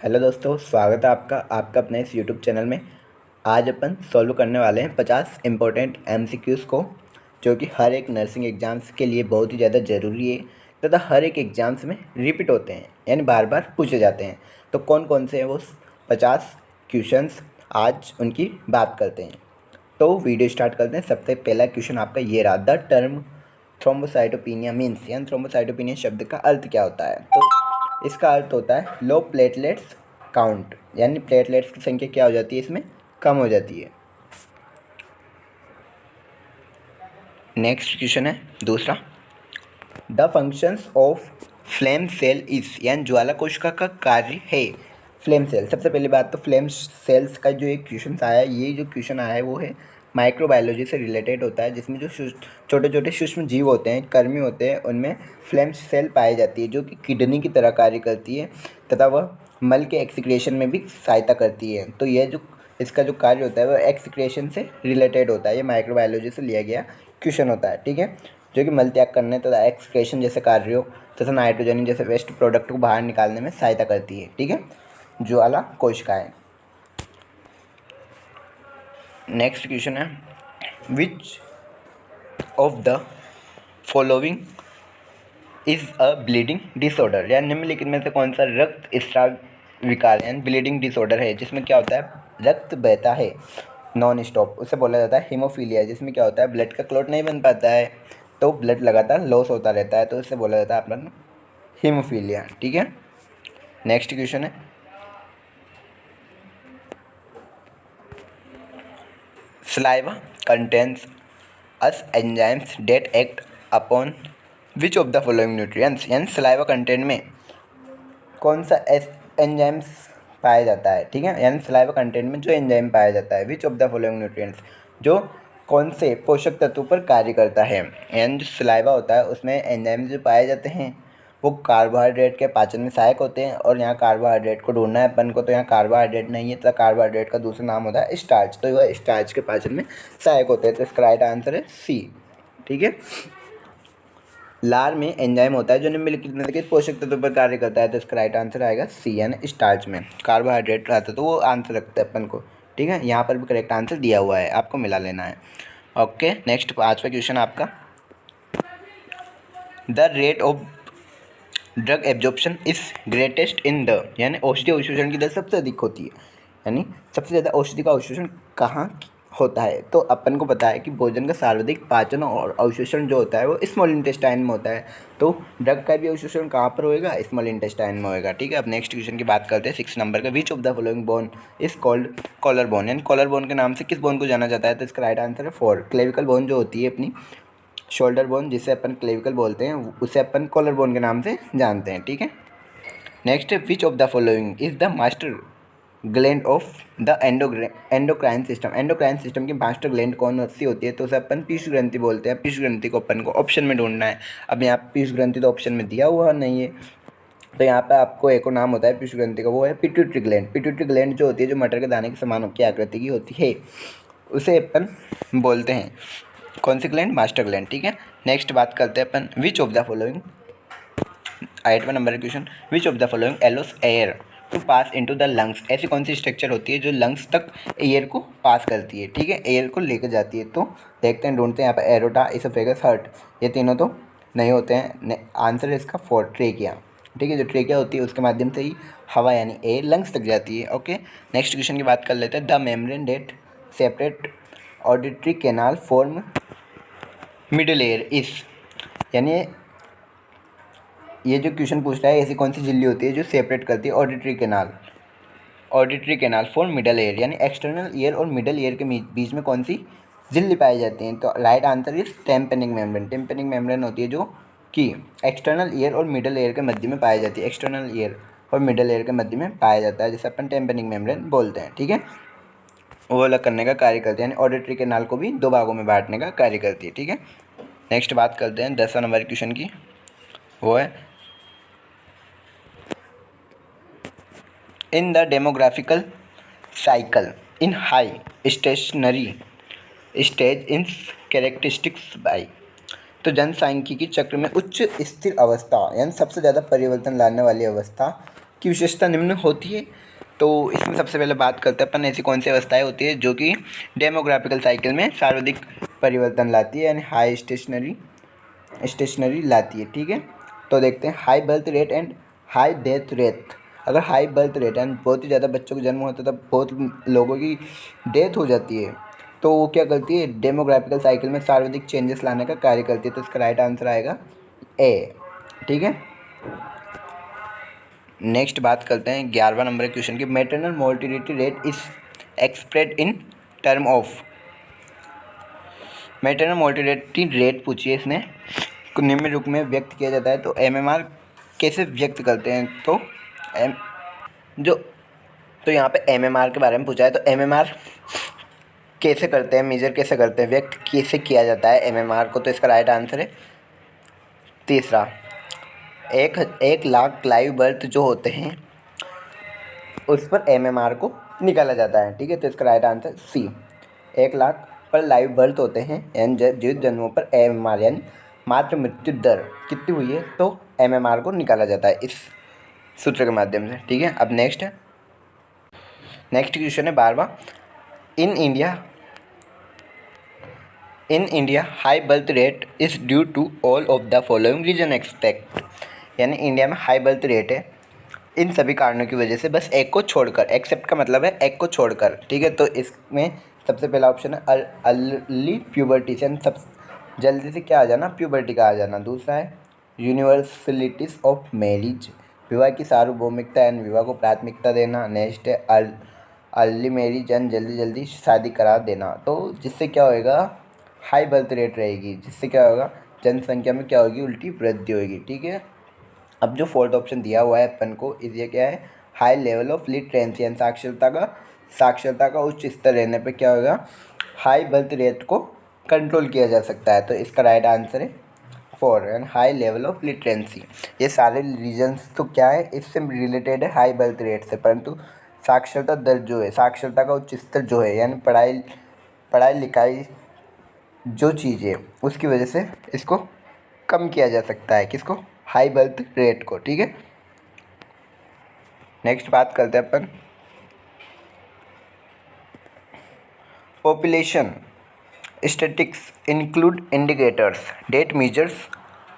Hello दोस्तों, स्वागत है आपका अपने इस यूट्यूब चैनल में। आज अपन सॉल्व करने वाले हैं 50 इम्पोर्टेंट एमसीक्यूज़ को, जो कि हर एक नर्सिंग एग्ज़ाम्स के लिए बहुत ही ज़्यादा ज़रूरी है तथा हर एक एग्ज़ाम्स में रिपीट होते हैं, यानी बार बार पूछे जाते हैं। तो कौन कौन से हैं वो 50 क्वेश्चंस, आज उनकी बात करते हैं। तो वीडियो स्टार्ट करते हैं। सबसे पहला क्वेश्चन आपका ये रहा, द टर्म थ्रोम्बोसाइटोपिनिया मीन्स, यानी थ्रोम्बोसाइटोपिनिया शब्द का अर्थ क्या होता है। तो इसका अर्थ होता है लो प्लेटलेट्स काउंट, यानी प्लेटलेट्स की संख्या क्या हो जाती है, इसमें कम हो जाती है। नेक्स्ट क्वेश्चन है दूसरा, the functions of flame cell is, यानी ज्वाला कोशिका का कार्य है। फ्लेम सेल, सबसे पहली बात तो फ्लेम सेल्स का जो एक क्वेश्चन आया है, ये जो क्वेश्चन आया है वो है माइक्रोबायोलॉजी से रिलेटेड होता है, जिसमें जो छोटे छोटे सूक्ष्म जीव होते हैं, कर्मी होते हैं, उनमें फ्लेम सेल पाई जाती है, जो कि किडनी की तरह कार्य करती है तथा वह मल के एक्सक्रीशन में भी सहायता करती है। तो यह जो इसका जो कार्य होता है वह एक्सक्रीशन से रिलेटेड होता है। ये माइक्रोबायोलॉजी से लिया गया क्वेश्चन होता है, ठीक है, जो कि मल त्याग करने तथा एक्सक्रीशन जैसे कार्यों तथा नाइट्रोजन जैसे वेस्ट प्रोडक्ट को बाहर निकालने में सहायता करती है, ठीक है, ज्वाला कोशिकाएं। नेक्स्ट क्वेश्चन है, विच of the following is a bleeding disorder, या निम्नलिखित में से कौन सा रक्त स्राव विकार यानी ब्लीडिंग डिसऑर्डर है, जिसमें क्या होता है रक्त बहता है नॉन स्टॉप, उसे बोला जाता है हीमोफीलिया, जिसमें क्या होता है ब्लड का क्लॉट नहीं बन पाता है, तो ब्लड लगातार लॉस होता रहता है, तो इसे बोला जाता है अपना हीमोफीलिया, ठीक है। नेक्स्ट क्वेश्चन है, saliva contains us enzymes that act upon which of the following nutrients, यानी saliva कंटेंट में कौन सा एंजाइम्स पाया जाता है, ठीक है, यानी saliva कंटेंट में जो एंजाइम पाया जाता है विच ऑफ द फॉलोइंग न्यूट्रिएंट्स, जो कौन से पोषक तत्व पर कार्य करता है। यानी जो saliva होता है उसमें एंजाइम जो पाए जाते हैं वो कार्बोहाइड्रेट के पाचन में सहायक होते हैं, और यहाँ कार्बोहाइड्रेट को ढूंढना है अपन को, तो यहाँ कार्बोहाइड्रेट नहीं है, तो कार्बोहाइड्रेट का दूसरा नाम होता है स्टार्च, तो वह स्टार्च के पाचन में सहायक होते हैं, तो इसका राइट आंसर है सी, ठीक है। लार में एंजाइम होता है जो निम्नलिखित पोषक तत्वों पर कार्य करता है, तो इसका राइट आंसर आएगा सी, यानी स्टार्च में कार्बोहाइड्रेट रहता है, तो वो आंसर रखता है अपन को, ठीक है। यहाँ पर भी करेक्ट आंसर दिया हुआ है, आपको मिला लेना है। ओके, नेक्स्ट पाँचवा क्वेश्चन आपका, the rate of drug absorption is greatest in the, यानी औषधि अवशोषण की दर सबसे अधिक होती है, यानी सबसे ज़्यादा औषधि का अवशोषण कहाँ होता है। तो अपन को पता है कि भोजन का सर्वाधिक पाचन और अवशोषण जो होता है वो स्मॉल इंटेस्टाइन में होता है, तो ड्रग का भी अवशोषण कहाँ पर होएगा, स्मॉल इंटेस्टाइन में होएगा, ठीक है। अब नेक्स्ट क्वेश्चन की बात करते हैं 6 नंबर का, which of the following bone is called collar bone, यानी कॉलर बोन के नाम से किस बोन को जाना जाता है, तो इसका राइट आंसर है 4, क्लेविकल बोन जो होती है अपनी, शोल्डर बोन जिसे अपन क्लेविकल बोलते हैं, उसे अपन कॉलर बोन के नाम से जानते हैं, ठीक है। Next, which of the following is the master gland of the endocrine system, endocrine system की मास्टर ग्लैंड कौन सी होती है, तो उसे अपन पीयूष ग्रंथि बोलते हैं। पीयूष ग्रंथि को अपन को ऑप्शन में ढूंढना है। अब यहाँ पीयूष ग्रंथि तो ऑप्शन में दिया हुआ नहीं है, तो यहाँ पे आपको एक और नाम होता है पीयूष ग्रंथि का, वो है पिट्यूटरी ग्लैंड। पिट्यूटरी ग्लैंड जो होती है, जो मटर के दाने के समान की आकृति की होती है, उसे अपन बोलते हैं कौन सी ग्लैंड, मास्टर ग्लैंड, ठीक है। नेक्स्ट बात करते हैं अपन, विच ऑफ द फॉलोइंग, 8वां number question, which of the following allows air to pass into the lungs, ऐसी कौन सी स्ट्रक्चर होती है जो लंग्स तक एयर को पास करती है, ठीक है, एयर को लेकर जाती है। तो देखते हैं, ढूंढते हैं यहाँ पर एरोटा, इसोफेगस, हार्ट, ये तीनों तो नहीं होते हैं। आंसर है इसका 4, ट्रेकिया, ठीक है। जो ट्रेकिया होती है उसके माध्यम से ही हवा यानी एयर लंग्स तक जाती है। ओके, नेक्स्ट क्वेश्चन की बात कर लेते हैं, the membrane that separate auditory canal from middle ear is, यानी ये जो क्वेश्चन पूछ रहा है ऐसी कौन सी झिल्ली होती है जो सेपरेट करती है auditory canal for middle ear, यानी एक्सटर्नल ईयर और मिडल ईयर के बीच में कौन सी झिल्ली पाई जाती हैं, तो right answer is tympanic membrane. Tympanic membrane होती है जो कि एक्सटर्नल ईयर और मिडल ईयर के मध्य में पाई जाती है, एक्सटर्नल ईयर और मिडल ईयर के मध्य में पाया जाता है, जिसे अपन टेम्पेनिंग मेम्ब्रेन बोलते हैं, ठीक है। वो अलग करने का कार्य करती है, यानी ऑडिटरी कैनाल को भी 2 भागों में बांटने का कार्य करती है, ठीक है। नेक्स्ट बात करते हैं 10वां नंबर क्वेश्चन की, वो है, in the demographical cycle in high stationary stage in characteristics by, तो जनसांख्यिकी चक्र में उच्च स्थिर अवस्था यानी सबसे ज़्यादा परिवर्तन लाने वाली अवस्था की विशेषता निम्न होती है। तो इसमें सबसे पहले बात करते हैं अपन ऐसी कौन सी अवस्थाएं होती है जो कि डेमोग्राफिकल साइकिल में सर्वाधिक परिवर्तन लाती है, यानी हाई स्टेशनरी लाती है। ठीक है, तो देखते हैं high birth rate and high death rate. अगर हाई बर्थ रेट यानी बहुत ही ज़्यादा बच्चों को जन्म होता है तब बहुत लोगों की डेथ हो जाती है, तो वो क्या करती है, डेमोग्राफिकल साइकिल में सर्वाधिक चेंजेस लाने का कार्य करती है। तो इसका राइट आंसर आएगा ए। ठीक है, नेक्स्ट बात करते हैं 11वां नंबर क्वेश्चन की। Maternal mortality rate is एक्सप्रेड in term of. Maternal mortality rate पूछी है इसने, निम्न रूप में व्यक्त किया जाता है। तो एमएमआर कैसे व्यक्त करते हैं, तो एम जो तो यहाँ पे एमएमआर के बारे में पूछा है। तो एमएमआर कैसे करते हैं, मेजर कैसे करते हैं, व्यक्त कैसे किया जाता है एमएमआर को, तो इसका राइट आंसर है तीसरा। 1 लाख लाइव बर्थ जो होते हैं उस पर एमएमआर को निकाला जाता है। ठीक है, तो इसका राइट आंसर सी। 1 लाख पर लाइव बर्थ होते हैं यानी जीवित जन्मों पर एमएमआर यानी मातृ मृत्यु दर कितनी हुई है, तो एमएमआर को निकाला जाता है इस सूत्र के माध्यम से। ठीक है, अब नेक्स्ट क्वेश्चन है 12वां। In India high birth rate is due to all of the following reason except. यानी इंडिया में हाई बर्थ रेट है इन सभी कारणों की वजह से, बस एक को छोड़कर। एक्सेप्ट का मतलब है एक को छोड़कर। ठीक है, तो इसमें सबसे पहला ऑप्शन है अर्ली प्यूबर्टी से, सब जल्दी से क्या आ जाना, प्यूबर्टी का आ जाना। दूसरा है यूनिवर्सलिटीज ऑफ मैरिज, विवाह की सार्वभौमिकता यानी विवाह को प्राथमिकता देना। नेक्स्ट है अर्ली मैरिज यानी जल्दी जल्दी शादी करा देना। तो जिससे क्या होएगा, हाई बर्थ रेट रहेगी, जिससे क्या होगा, जनसंख्या में क्या होगी, उल्टी वृद्धि होगी। ठीक है, अब जो फोर्थ ऑप्शन दिया हुआ है अपन को, ये क्या है, हाई लेवल ऑफ लिटरेंसी यानी साक्षरता का उच्च स्तर रहने पे क्या होगा, हाई बर्थ रेट को कंट्रोल किया जा सकता है। तो इसका राइट आंसर है 4 and high level of literacy. ये सारे रीजन्स तो क्या है, इससे रिलेटेड है हाई बर्थ रेट से, परंतु साक्षरता दर जो है, साक्षरता का उच्च स्तर जो है, यानी पढ़ाई लिखाई जो चीज़ है उसकी वजह से इसको कम किया जा सकता है, किसको, हाई बर्थ रेट को। ठीक है, नेक्स्ट बात करते हैं अपन population statistics include indicators that measures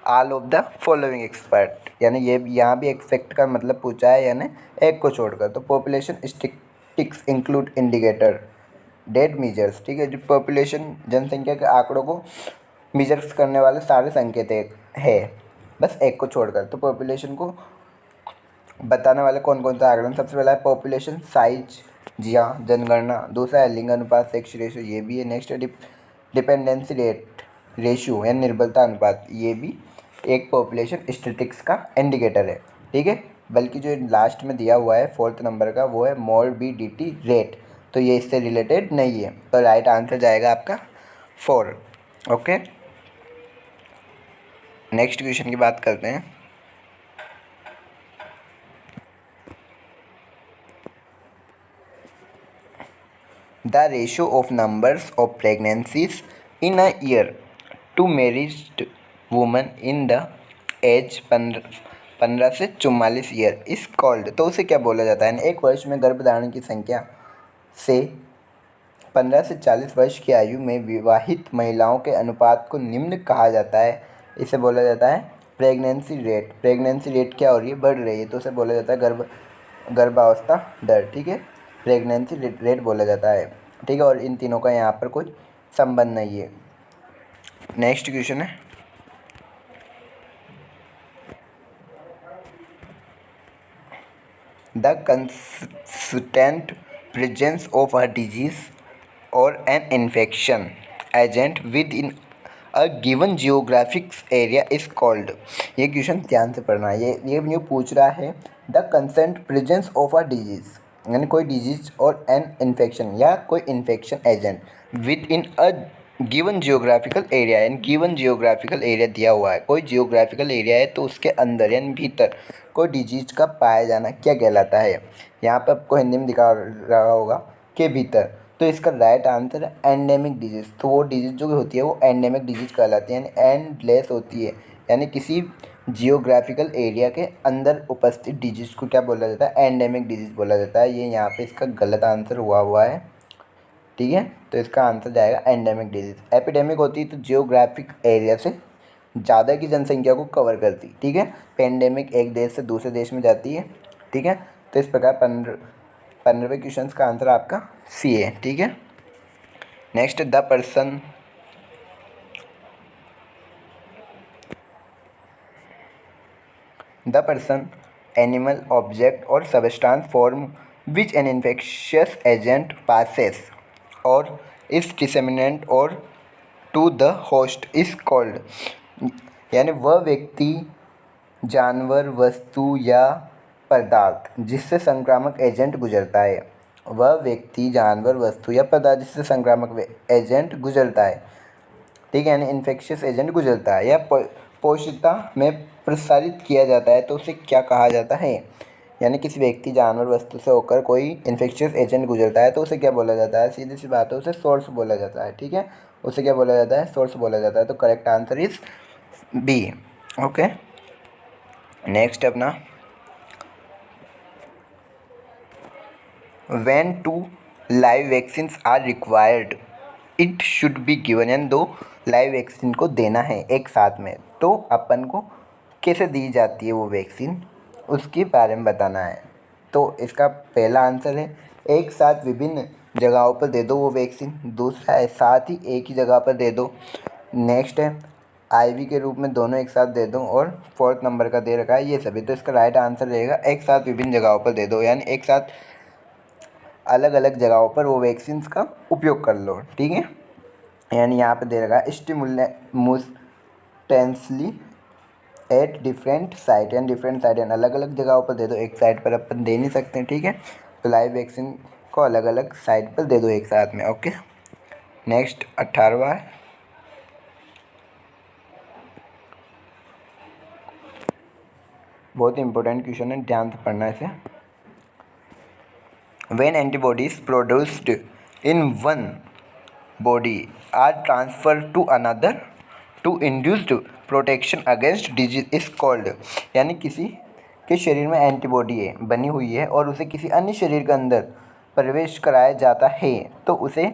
all of the following except. यानी ये यहाँ भी एक्सपेक्ट का मतलब पूछा है, यानी एक को छोड़कर। तो population statistics include indicator that measures. ठीक है, जो पॉपुलेशन जनसंख्या के आंकड़ों को मेजर्स करने वाले सारे संकेत है, बस एक को छोड़कर। तो पॉपुलेशन को बताने वाले कौन कौन सा आंकड़े, सबसे पहला है पॉपुलेशन साइज, जी हाँ, जनगणना। दूसरा है लिंग अनुपात, सेक्स रेशियो, ये भी है। नेक्स्ट है डिपेंडेंसी रेशियो यानी निर्भरता अनुपात, ये भी एक पॉपुलेशन स्टैटिस्टिक्स का इंडिकेटर है। ठीक है, बल्कि जो लास्ट में दिया हुआ है 4th नंबर का, वो है मोर्बिडिटी रेट, तो ये इससे रिलेटेड नहीं है। तो राइट आंसर जाएगा आपका 4। ओके, नेक्स्ट क्वेश्चन की बात करते हैं। The ratio of numbers of pregnancies in a year to married women in the age 15 से 44 ईयर इस कॉल्ड। तो उसे क्या बोला जाता है, एक वर्ष में गर्भधारण की संख्या से 15 से 40 वर्ष की आयु में विवाहित महिलाओं के अनुपात को निम्न कहा जाता है। इसे बोला जाता है प्रेगनेंसी रेट। प्रेगनेंसी रेट क्या हो रही है, बढ़ रही है, तो उसे बोला जाता है गर्भावस्था दर। ठीक है, प्रेगनेंसी रेट बोला जाता है। ठीक है, और इन तीनों का यहाँ पर कोई संबंध नहीं है। नेक्स्ट क्वेश्चन है the consistent presence of a disease और an infection agent within a given geographic area is called. ये क्वेश्चन ध्यान से पढ़ना है। ये न्यू पूछ रहा है the consistent presence of a disease यानी कोई डिजीज और एन इन्फेक्शन या कोई infection agent within a given geographical area, यानी गिवन जियोग्राफिकल एरिया दिया हुआ है, कोई जियोग्राफिकल एरिया है तो उसके अंदर यानी भीतर कोई डिजीज का पाया जाना क्या कहलाता है। यहाँ पर आपको हिंदी में दिखा रहा होगा के भीतर। तो इसका राइट आंसर है एंडेमिक डिजीज़। तो वो डिजीज़ जो होती है वो एंडेमिक डिजीज़ कहलाती है, यानी एंडलेस होती है, यानी किसी जियोग्राफिकल एरिया के अंदर उपस्थित डिजीज को क्या बोला जाता है? एंडेमिक डिजीज बोला जाता है। ये यहाँ पे इसका गलत आंसर हुआ है, ठीक है। तो इसका आंसर जाएगा एंडेमिक डिजीज। एपिडेमिक होती है तो जियोग्राफिक एरिया से ज़्यादा की जनसंख्या को कवर करती, ठीक है। पेंडेमिक एक देश से दूसरे देश में जाती है, ठीक है। तो इस प्रकार 15वें क्वेश्चन का आंसर आपका सी है, ठीक है। Next, the person animal object और substance form which an infectious agent passes और इज डिसेमिनेंट और to the host is called, यानी वह व्यक्ति, जानवर, वस्तु या पदार्थ जिससे संक्रामक एजेंट गुजरता है। वह व्यक्ति, जानवर, वस्तु या पदार्थ जिससे संक्रामक एजेंट गुजरता है, ठीक है, यानी इन्फेक्शियस एजेंट गुजरता है या पोषिता में प्रसारित किया जाता है तो उसे क्या कहा जाता है? यानी किसी व्यक्ति, जानवर, वस्तु से होकर कोई इन्फेक्शियस एजेंट गुजरता है तो उसे क्या बोला जाता है? सीधी सी बात है, उसे सोर्स बोला जाता है, ठीक है। उसे क्या बोला जाता है? सोर्स बोला जाता है। तो correct answer is B. Okay, next अपना, when 2 live vaccines are required it should be given, यानी 2 लाइव वैक्सीन को देना है एक साथ में तो अपन को कैसे दी जाती है वो वैक्सीन, उसके बारे में बताना है। तो इसका पहला आंसर है एक साथ विभिन्न जगहों पर दे दो वो वैक्सीन। दूसरा है साथ ही एक ही जगह पर दे दो। नेक्स्ट है आईवी के रूप में दोनों एक साथ दे दो। और फोर्थ नंबर का दे रखा है ये सभी। तो इसका राइट आंसर रहेगा एक साथ विभिन्न जगहों पर दे दो, यानी एक साथ अलग अलग जगहों पर वो वैक्सीन का उपयोग कर लो, ठीक है। यानी यहाँ पे दे रखा है स्टिमुलेंटेंसली एट डिफरेंट साइट, यानी डिफरेंट साइट यानी अलग अलग जगहों पर दे दो, एक साइट पर अपन दे नहीं सकते, ठीक है। तो लाइव वैक्सीन को अलग अलग साइट पर दे दो एक साथ में। ओके, नेक्स्ट 18वां है, बहुत इंपॉर्टेंट क्वेश्चन है, ध्यान से पढ़ना इसे। When antibodies produced in one body are transfer to another to induced protection against disease is called, यानी किसी के शरीर में एंटीबॉडी है बनी हुई है और उसे किसी अन्य शरीर के अंदर प्रवेश कराया जाता है तो उसे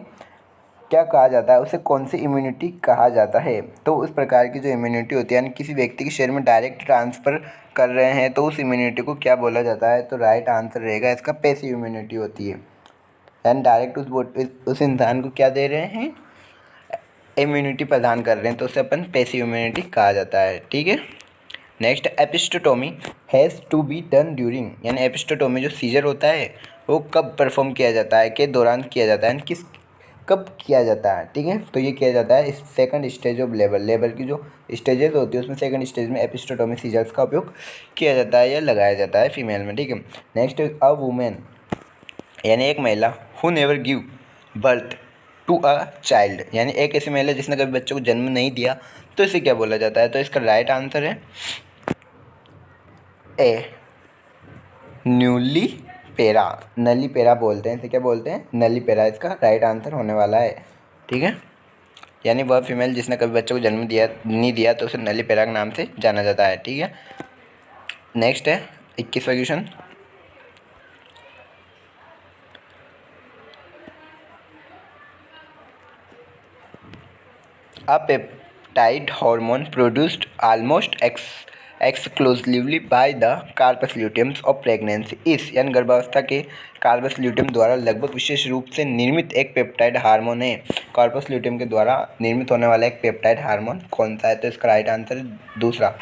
क्या कहा जाता है? उसे कौन सी इम्यूनिटी कहा जाता है? तो उस प्रकार की जो इम्यूनिटी होती है, यानी किसी व्यक्ति के शरीर में डायरेक्ट ट्रांसफ़र कर रहे हैं तो उस इम्यूनिटी को क्या बोला जाता है? तो राइट आंसर रहेगा इसका पैसिव इम्यूनिटी होती है, यानी डायरेक्ट उस इंसान को क्या दे रहे हैं? इम्यूनिटी प्रदान कर रहे हैं तो उसे अपन पैसिव इम्यूनिटी कहा जाता है, ठीक है। Next, episiotomy has to be done during, यानी एपिस्टोटोमी जो सीजर होता है वो कब परफॉर्म किया जाता है, के दौरान किया जाता है, किस कब किया जाता है, ठीक है। तो ये किया जाता है सेकंड स्टेज ऑफ लेबर की जो स्टेजेस होती है उसमें सेकंड स्टेज में एपिस्टोटोमी सीजर्स का उपयोग किया जाता है या लगाया जाता है फीमेल में, ठीक है। नेक्स्ट, अ वुमेन, यानी एक महिला who never give birth to a child, यानी एक ऐसी महिला जिसने कभी बच्चे को जन्म नहीं दिया तो इसे क्या बोला जाता है? तो इसका राइट आंसर है ए, न्यूली पेरा, नली पेरा बोलते हैं इसे, क्या बोलते हैं? नली पेरा, इसका राइट आंसर होने वाला है, ठीक है। यानी वह फीमेल जिसने कभी बच्चे को जन्म नहीं दिया तो उसे नली पेरा के नाम से जाना जाता है, ठीक है। नेक्स्ट है 21वां question, a peptide hormone produced almost exclusively by the corpus luteum of pregnancy is, यानी गर्भावस्था के कार्पस ल्यूटियम द्वारा लगभग विशेष रूप से निर्मित एक पेप्टाइड हार्मोन है। कार्पस ल्यूटियम के द्वारा निर्मित होने वाला एक पेप्टाइड हार्मोन कौन सा है? तो इसका राइट आंसर है दूसरा,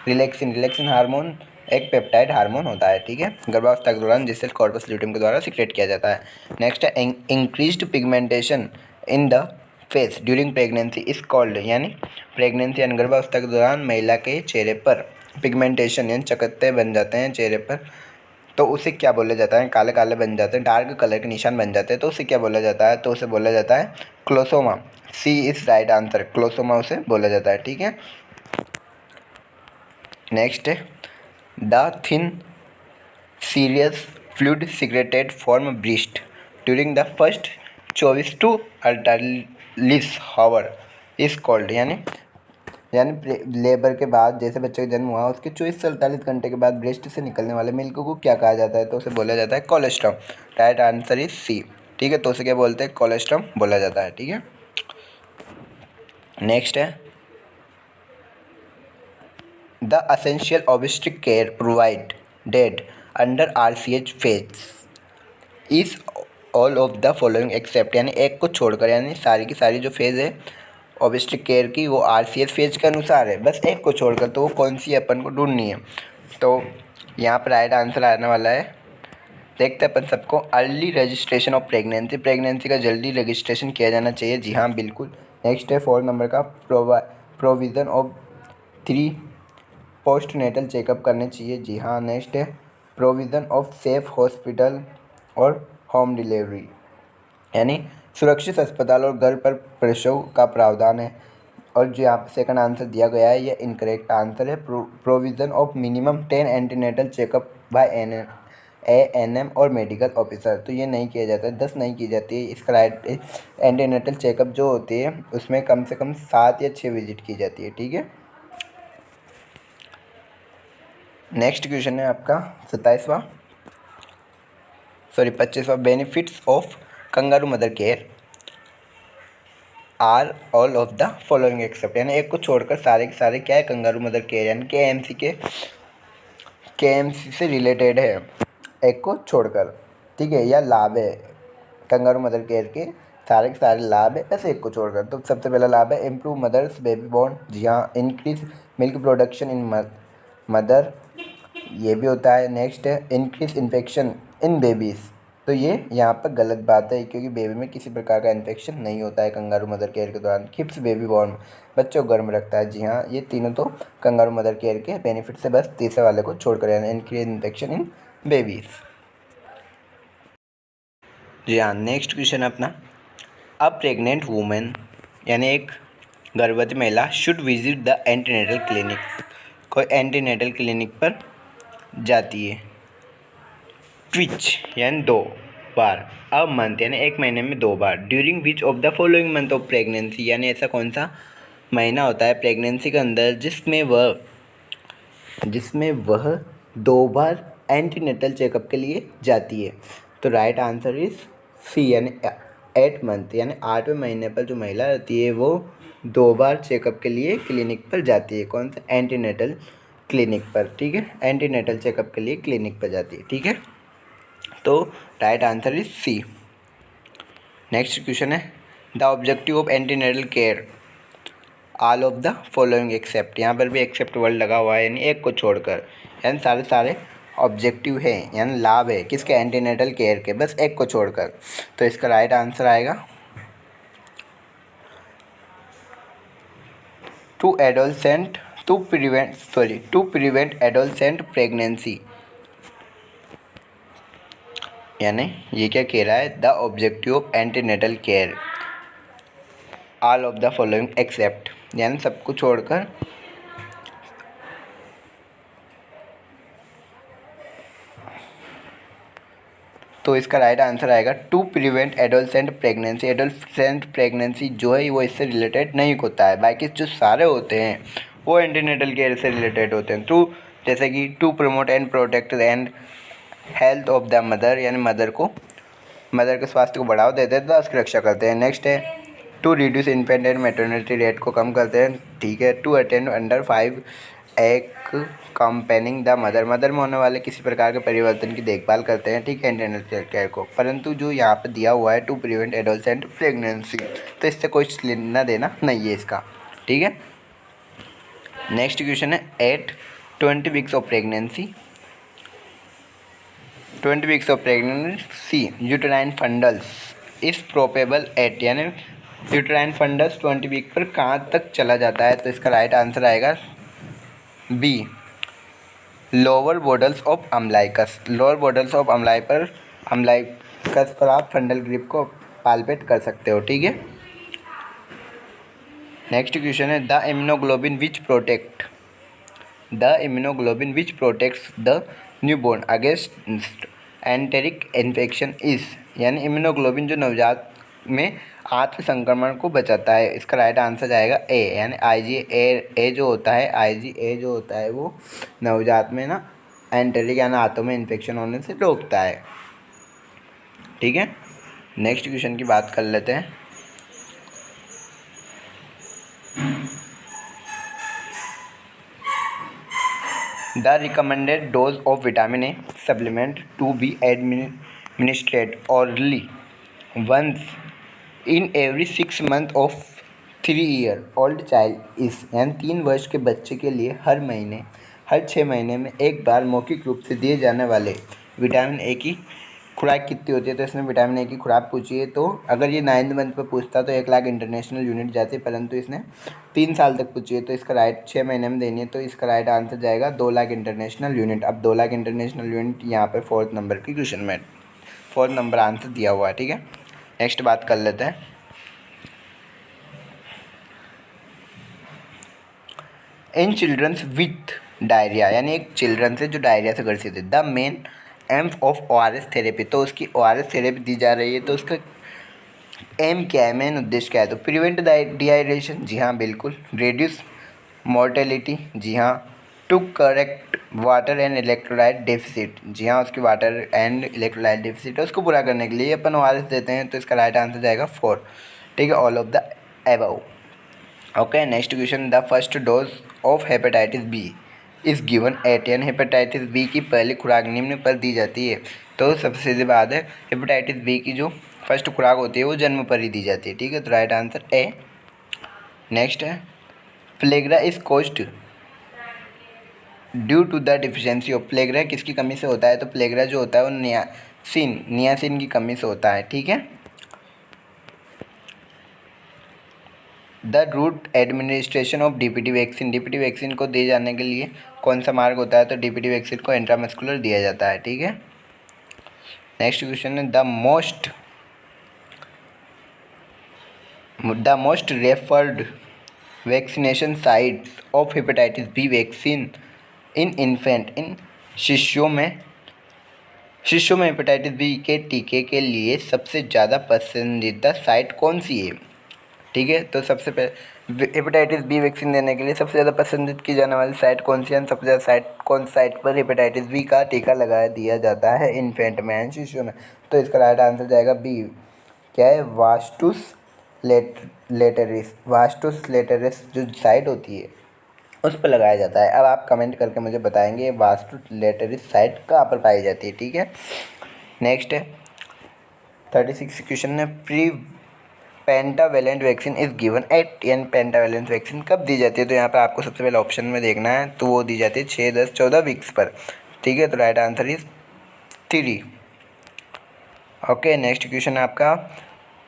रिलैक्सिन हार्मोन एक पेप्टाइड हार्मोन होता है, ठीक है, गर्भावस्था के दौरान जिससे कार्पस ल्यूटियम के द्वारा सिक्रेट किया जाता है। नेक्स्ट है increased pigmentation in the face during pregnancy is called, यानी प्रेगनेंसी यानी गर्भावस्था के दौरान महिला के चेहरे पर पिगमेंटेशन यानी चकत्ते बन जाते हैं चेहरे पर तो उसे क्या बोला जाता है? काले काले बन जाते हैं, डार्क कलर के निशान बन जाते हैं तो उसे क्या बोला जाता है? तो उसे बोला जाता है क्लोसोमा। सी इज राइट आंसर, क्लोसोमा उसे बोला जाता है, ठीक है। नेक्स्ट है the thin serious fluid secreted from breast during the first 24 to 48 hour is called, यानी यानी लेबर के बाद जैसे बच्चे का जन्म हुआ उसके 24 से 48 घंटे के बाद ब्रेस्ट से निकलने वाले मिल्क को क्या कहा जाता है? तो उसे बोला जाता है colostrum. Right answer is C. ठीक है, तो उसे क्या बोलते हैं? कोलेस्ट्रम बोला जाता है। ठीक है, नेक्स्ट है the essential obstetric care provided under RCH phase is all of the following except, यानी एक को छोड़कर, यानी सारी की सारी जो फेज़ है ऑब्स्टेट्रिक केयर की वो RCH फेज के अनुसार है, बस एक को छोड़कर। तो वो कौन सी अपन को ढूंढनी है? तो यहाँ पर राइट आंसर आने वाला है, देखते हैं अपन सबको। Early registration of pregnancy, pregnancy का जल्दी रजिस्ट्रेशन किया जाना चाहिए। जी हाँ, बिल्कुल। नेक्स्ट है 4 नंबर का provision of 3 post natal checkup करने चाहिए। जी हाँ। नेक्स्ट है प्रोविज़न ऑफ सेफ हॉस्पिटल और होम डिलीवरी, यानी सुरक्षित अस्पताल और घर पर प्रसव का प्रावधान है। और जो यहाँ पे सेकंड आंसर दिया गया है ये इनकरेक्ट आंसर है। Provision of minimum 10 antenatal checkup by ANM और मेडिकल ऑफिसर, तो ये नहीं किया जाता है, 10 नहीं की जाती है। इसका राइट एंटीनेटल चेकअप जो होती है उसमें कम से कम 7 या 6 विजिट की जाती है। ठीक है, नेक्स्ट क्वेश्चन है आपका 25वां। Benefits of kangaroo mother care are all of the following except, यानी एक को छोड़कर सारे के सारे क्या है? कंगारू मदर केयर, यानी KMC से रिलेटेड है, एक को छोड़कर। ठीक है, या लाभ है कंगारू मदर केयर के सारे लाभ है, बस एक को छोड़कर। तो सबसे पहला लाभ है इम्प्रूव मदर्स बेबी बॉर्न। जी हाँ, increase milk production in mother, ये भी होता है। नेक्स्ट है इंक्रीज इन्फेक्शन इन बेबीज़, तो ये यहाँ पर गलत बात है क्योंकि बेबी में किसी प्रकार का इन्फेक्शन नहीं होता है कंगारू मदर केयर के दौरान। कीप्स बेबी वार्म, बच्चों को गर्म रखता है। जी हाँ, ये तीनों तो कंगारू मदर केयर के बेनिफिट से, बस तीसरे वाले को छोड़कर, यानी इंक्रीज इन्फेक्शन इन बेबीज़। जी हाँ, नेक्स्ट क्वेश्चन अपना, अ प्रेग्नेंट वूमेन, यानी एक गर्भवती महिला should visit the antenatal clinic, कोई एंटीनेटल क्लिनिक पर जाती है ट्विच, यानी 2 बार, अ मंथ, यानी एक महीने में 2 बार, during which of the following month of pregnancy, यानी ऐसा कौन सा महीना होता है प्रेगनेंसी के अंदर जिसमें वह 2 बार एंटीनेटल चेकअप के लिए जाती है? तो राइट आंसर इज सी, यानी 8 मंथ, यानी 8वें महीने पर जो महिला रहती है वो 2 बार चेकअप के लिए क्लिनिक पर जाती है। कौन सा? एंटीनेटल क्लिनिक पर। ठीक है, एंटीनेटल चेकअप के लिए क्लिनिक पर जाती है। ठीक है, तो right answer is C. Next question है the objective of antenatal care all of the following except, यहाँ पर भी एक्सेप्ट वर्ड लगा हुआ है, यानी एक को छोड़कर, यानी सारे ऑब्जेक्टिव है, यानी लाभ है किसके? एंटीनेटल केयर के, बस एक को छोड़कर। तो इसका राइट आंसर आएगा टू प्रिवेंट एडोलसेंट प्रेगनेंसी, यानी ये क्या कह रहा है? The objective of antenatal care all of the following except, यानी सबको छोड़कर। तो इसका राइट आंसर आएगा to prevent adolescent pregnancy. Adolescent pregnancy जो है वो इससे रिलेटेड नहीं होता है, बाकी जो सारे होते हैं वो एंटीनेटल केयर से रिलेटेड होते हैं। टू, जैसे कि to promote and protect and health of the mother, यानी मदर के स्वास्थ्य को बढ़ावा देते हैं, तो उसकी रक्षा करते हैं। नेक्स्ट है to reduce infant and maternity rate को कम करते हैं। ठीक है, टू अटेंड अंडर 5 एक कंपेनिंग द मदर में होने वाले किसी प्रकार के परिवर्तन की देखभाल करते हैं। ठीक है, एंटीनेटल केयर को। परंतु जो यहाँ पे दिया हुआ है टू प्रिवेंट एडोलसेंट प्रेगनेंसी, तो इससे कोई लेना देना नहीं है इसका। ठीक है, नेक्स्ट क्वेश्चन है 20 weeks of pregnancy uterine fundus is palpable at, यानी यूटेराइन फंडल्स 20 वीक पर कहाँ तक चला जाता है? तो इसका राइट आंसर आएगा B, lower borders of umbilicus. Lower borders of umbilicus पर आप फंडल ग्रिप को पाल्पेट कर सकते हो। ठीक है, नेक्स्ट क्वेश्चन है the immunoglobulin which protects the newborn against enteric infection is, यानी इम्यूनोग्लोबिन जो नवजात में आत्म संक्रमण को बचाता है। इसका राइट आंसर जाएगा ए, यानी IgA जो होता है, IgA जो होता है वो नवजात में ना एंटेरिक यानी आंतों में इन्फेक्शन होने से रोकता है। ठीक है, नेक्स्ट क्वेश्चन की बात कर लेते हैं। The recommended dose of vitamin A supplement to be administered orally once in every 6 months of 3-year-old child is, यानी 3 वर्ष के बच्चे के लिए हर 6 महीने में एक बार मौखिक रूप से दिए जाने वाले विटामिन ए की खुराक कितनी होती है। तो इसने विटामिन ए की खुराक पूछी है, तो अगर ये 9th मंथ पर पूछता तो 1 लाख इंटरनेशनल यूनिट जाती, परंतु इसने 3 साल तक पूछी है, तो इसका राइट 6 महीने में देनी है, तो इसका राइट आंसर जाएगा 2 लाख इंटरनेशनल यूनिट। अब 2 लाख इंटरनेशनल यूनिट यहाँ पर 4th नंबर की क्वेश्चन में 4th नंबर आंसर दिया हुआ है। ठीक है, नेक्स्ट बात कर लेते हैं। इन चिल्ड्रंस विथ डायरिया, यानी एक चिल्ड्रन से जो डायरिया से ग्रसित है, the main M of ORS therapy, तो उसकी ORS थेरेपी दी जा रही है, तो उसका एम क्या है, मेन उद्देश्य क्या है। तो प्रिवेंट डिहाइड्रेशन, जी हाँ बिल्कुल। रिड्यूस मॉर्टेलिटी, जी हाँ। To correct water and electrolyte deficit, जी हाँ, उसकी वाटर एंड इलेक्ट्रोलाइट डेफिसिट है, उसको पूरा करने के लिए अपन ORS देते हैं, तो इसका राइट आंसर जाएगा 4। ठीक है, all of the above. Okay, next question. The first dose of hepatitis B is given at, यानी हेपेटाइटिस बी की पहली खुराक निम्न पर दी जाती है। तो सबसे सीधी बात है, हेपेटाइटिस बी की जो फर्स्ट खुराक होती है वो जन्म पर ही दी जाती है। ठीक है, तो राइट आंसर ए। नेक्स्ट है, pellagra is caused due to the deficiency of, pellagra किसकी कमी से होता है। तो प्लेग्रा जो होता है वो नियासिन की कमी से होता है। ठीक है, the route administration of DPT vaccine, DPT vaccine को दिए जाने के लिए कौन सा मार्ग होता है। तो DPT वैक्सीन को इंट्रामस्कुलर दिया जाता है। ठीक है, नेक्स्ट क्वेश्चन है, the most preferred vaccination site of hepatitis B vaccine in infant, इन शिशुओं में हेपेटाइटिस बी के टीके के लिए सबसे ज़्यादा पसंदीदा साइट कौन सी है। ठीक है, तो सबसे पहले हेपेटाइटिस बी वैक्सीन देने के लिए सबसे ज़्यादा पसंद की जाने वाली साइट कौन सी है, सबसे ज़्यादा साइट कौन सी साइट पर हेपेटाइटिस बी का टीका लगा दिया जाता है, इन्फेंट में, यानी शिशु में। तो इसका राइट आंसर जाएगा बी, क्या है, वास्टुस लेटरिस जो साइट होती है उस पर लगाया जाता है। अब आप कमेंट करके मुझे बताएंगे ये वास्टुस लेटरिस साइट कहाँ पर पाई जाती है। ठीक है, नेक्स्ट है 36 क्वेश्चन है, pre pentavalent vaccine is given at, यानी पेंटावेलेंट वैक्सीन कब दी जाती है। तो यहाँ पर आपको सबसे पहले ऑप्शन में देखना है, तो वो दी जाती है 6, 10, 14 वीक्स पर। ठीक है, तो right answer is 3। Okay, next question है आपका,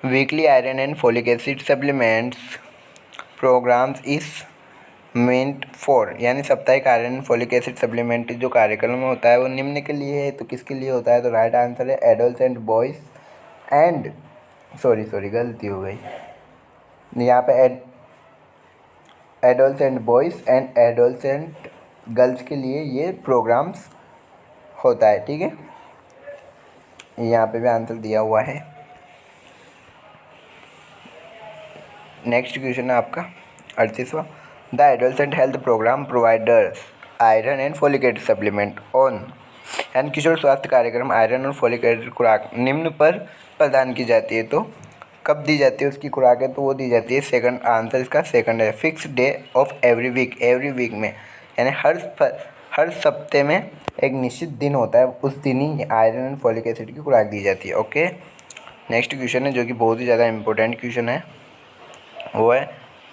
weekly iron and folic acid supplements programs is meant for, यानी साप्ताहिक आयरन फोलिक एसिड सप्लीमेंट जो कार्यक्रम में होता है वो निम्न के लिए है, तो किसके लिए होता है। तो राइट आंसर है एडोलसेंट बॉयज़ एंड सॉरी गलती हो गई, यहाँ पे adolescent boys and adolescent girls के लिए ये प्रोग्राम्स होता है। ठीक है, यहाँ पे भी आंसर दिया हुआ है। नेक्स्ट क्वेश्चन है आपका 38वां, the adolescent health programme providers iron and folic acid supplement on, यानी किशोर स्वास्थ्य कार्यक्रम आयरन और फोलिक एसिड खुराक निम्न पर प्रदान की जाती है। तो कब दी जाती है उसकी खुराक है, तो वो दी जाती है, सेकंड आंसर इसका सेकंड है, fix day of every week में, यानी हर सप्ते में एक निश्चित दिन होता है, उस दिन ही आयरन एंड फोलिक एसिड की खुराक दी जाती है। ओके, नेक्स्ट क्वेश्चन है जो कि बहुत ही ज़्यादा इंपॉर्टेंट क्वेश्चन है, वो है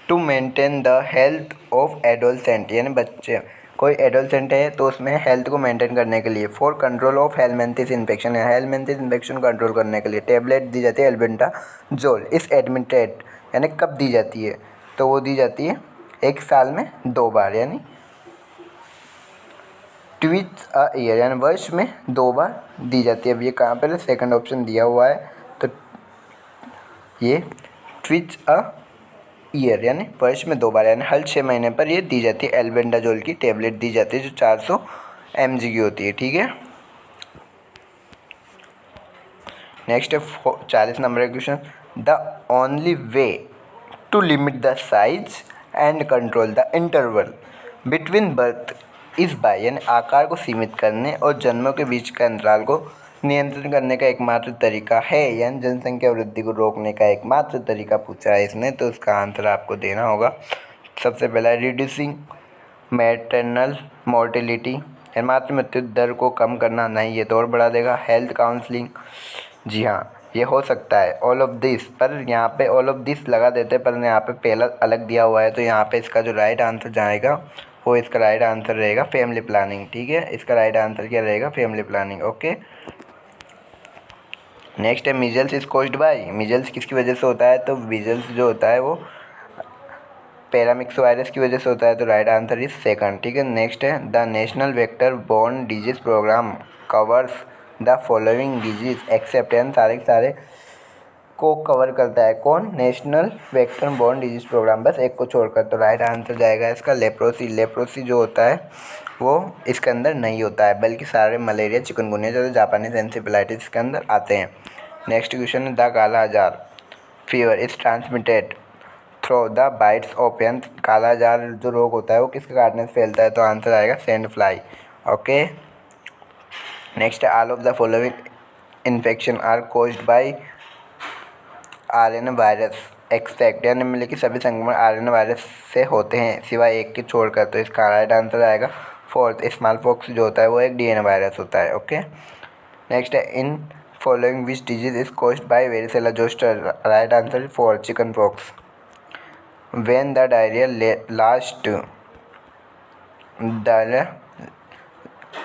to maintain the health of adolescent, यानी बच्चे कोई एडोलसेंट है तो उसमें हेल्थ को मेंटेन करने के लिए, for control of helminths infection, या हेलमेंथिस इन्फेक्शन कंट्रोल करने के लिए टेबलेट दी जाती है एल्बेंडाजोल, इस एडमिटेड, यानी कब दी जाती है। तो वो दी जाती है 1 साल में 2 बार, यानी ट्विच अ ईयर, यानी वर्ष में 2 बार दी जाती है। अब ये कहाँ पर सेकंड ऑप्शन दिया हुआ है, तो ये ट्विच अ ईयर यानी वर्ष में 2 बार, यानी हर 6 महीने पर ये दी जाती है, एल्बेंडाजोल की टेबलेट दी जाती है जो 400 mg की होती है। ठीक है, नेक्स्ट है 40 नंबर का question, the only way to limit the size and control the interval between birth is by, यानी आकार को सीमित करने और जन्मों के बीच का अंतराल को नियंत्रण करने का एकमात्र तरीका है, यानी जनसंख्या वृद्धि को रोकने का एकमात्र तरीका पूछा है इसने, तो उसका आंसर आपको देना होगा। सबसे पहला रिड्यूसिंग मैटरनल मोर्टेलिटी, मातृ मृत्यु दर को कम करना, नहीं ये तो और बढ़ा देगा। हेल्थ काउंसलिंग, जी हाँ ये हो सकता है। ऑल ऑफ दिस, पर यहाँ पे ऑल ऑफ दिस लगा देते हैं, पर यहाँ पे पहला अलग दिया हुआ है, तो यहाँ पे इसका जो राइट आंसर जाएगा वो इसका राइट आंसर रहेगा फैमिली प्लानिंग। ठीक है, इसका राइट आंसर क्या रहेगा? Family planning. ओके, नेक्स्ट है measles is caused by. Measles किसकी वजह से होता है? तो मीजल्स जो होता है वो पैरामिक्स वायरस की वजह से होता है, तो राइट आंसर इज सेकंड। ठीक है, नेक्स्ट है the national vector borne disease program covers the following disease except, यानी सारे को कवर करता है कौन? National vector borne disease program, बस एक को छोड़कर, तो राइट आंसर जाएगा इसका लेप्रोसी। लेप्रोसी जो होता है वो इसके अंदर नहीं होता है, बल्कि सारे मलेरिया, चिकनगुनिया जैसे जापानीज एन्सेफेलाइटिस इसके अंदर आते हैं। नेक्स्ट क्वेश्चन है द काला आजार fever is transmitted through the bytes of, यानी काला आजार जो रोग होता है वो किसके काटने से फैलता है? तो आंसर आएगा सैंड फ्लाई। ओके, नेक्स्ट है all of the following infection are caused by RNA virus except, यानी निम्नलिखित कि सभी संक्रमण आरएनए वायरस से होते हैं सिवाय एक के छोड़कर, तो इसका राइट आंसर आएगा फोर्थ। स्मॉल पॉक्स जो होता है वो एक डीएनए वायरस होता है। ओके, नेक्स्ट है in following which disease is caused by varicella zoster, right answer fourth chicken pox. When the diarrhoea last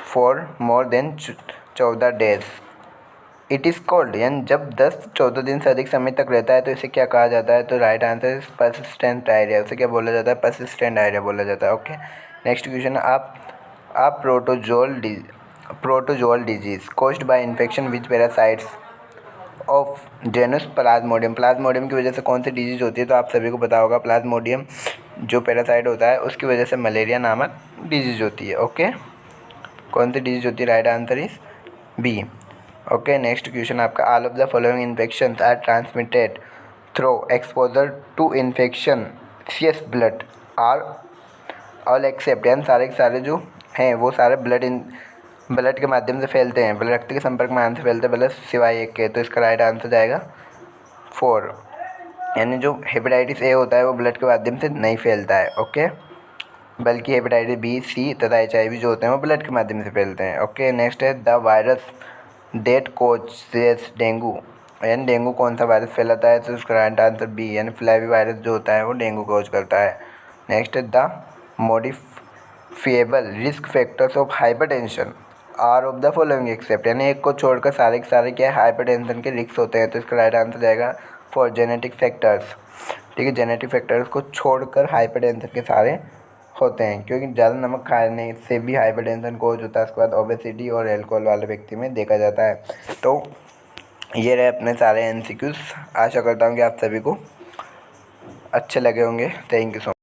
for more than 14 days it is called, यानी जब 10-14 दिन से अधिक समय तक रहता है तो इसे क्या कहा जाता है? तो right answer is persistent diarrhoea, उसे क्या बोला जाता है? परसिस्टेंट डायरिया बोला जाता है। ओके, नेक्स्ट क्वेश्चन, आप protozoal disease caused by infection which parasites of genus plasmodium, plasmodium की वजह से कौन सी डिजीज होती है? तो आप सभी को पता होगा प्लाज्मोडियम जो पैरासाइट होता है उसकी वजह से मलेरिया नामक डिजीज होती है। ओके, कौन सी डिजीज होती है? Right answer is B. Okay, next question आपका all of the following infections are transmitted through exposure to infectious blood are all except, यानी सारे के सारे जो हैं वो सारे ब्लड के माध्यम से फैलते हैं, रक्त के संपर्क में आने से फैलते हैं, सिवाय एक के, तो इसका राइट आंसर जाएगा 4, यानी जो हेपेटाइटिस ए होता है वो ब्लड के माध्यम से नहीं फैलता है। ओके, बल्कि हेपेटाइटिस बी, सी तथा HIV जो होते हैं वो ब्लड के माध्यम से फैलते हैं। ओके, नेक्स्ट है the virus date causes dengue, यानी डेंगू कौन सा वायरस फैलाता है? तो उसका राइट आंसर बी, यानी फ्लैवी वायरस जो होता है वो डेंगू कॉज करता है। नेक्स्ट है the modifiable risk factors of hypertension are of the following except, यानी एक को छोड़कर सारे के सारे क्या है? हाइपरटेंशन के रिस्क होते हैं, तो इसका राइट आंसर जाएगा फॉर जेनेटिक फैक्टर्स। ठीक है, जेनेटिक फैक्टर्स को छोड़कर हाइपरटेंशन के सारे होते हैं, क्योंकि ज़्यादा नमक खाने से भी हाइपरटेंशन कोज होता है। उसके बाद ओबेसिटी और अल्कोहल वाले व्यक्ति में देखा जाता है। तो ये रहे अपने सारे MCQs। आशा करता हूँ कि आप सभी को अच्छे लगे होंगे। Thank you so much.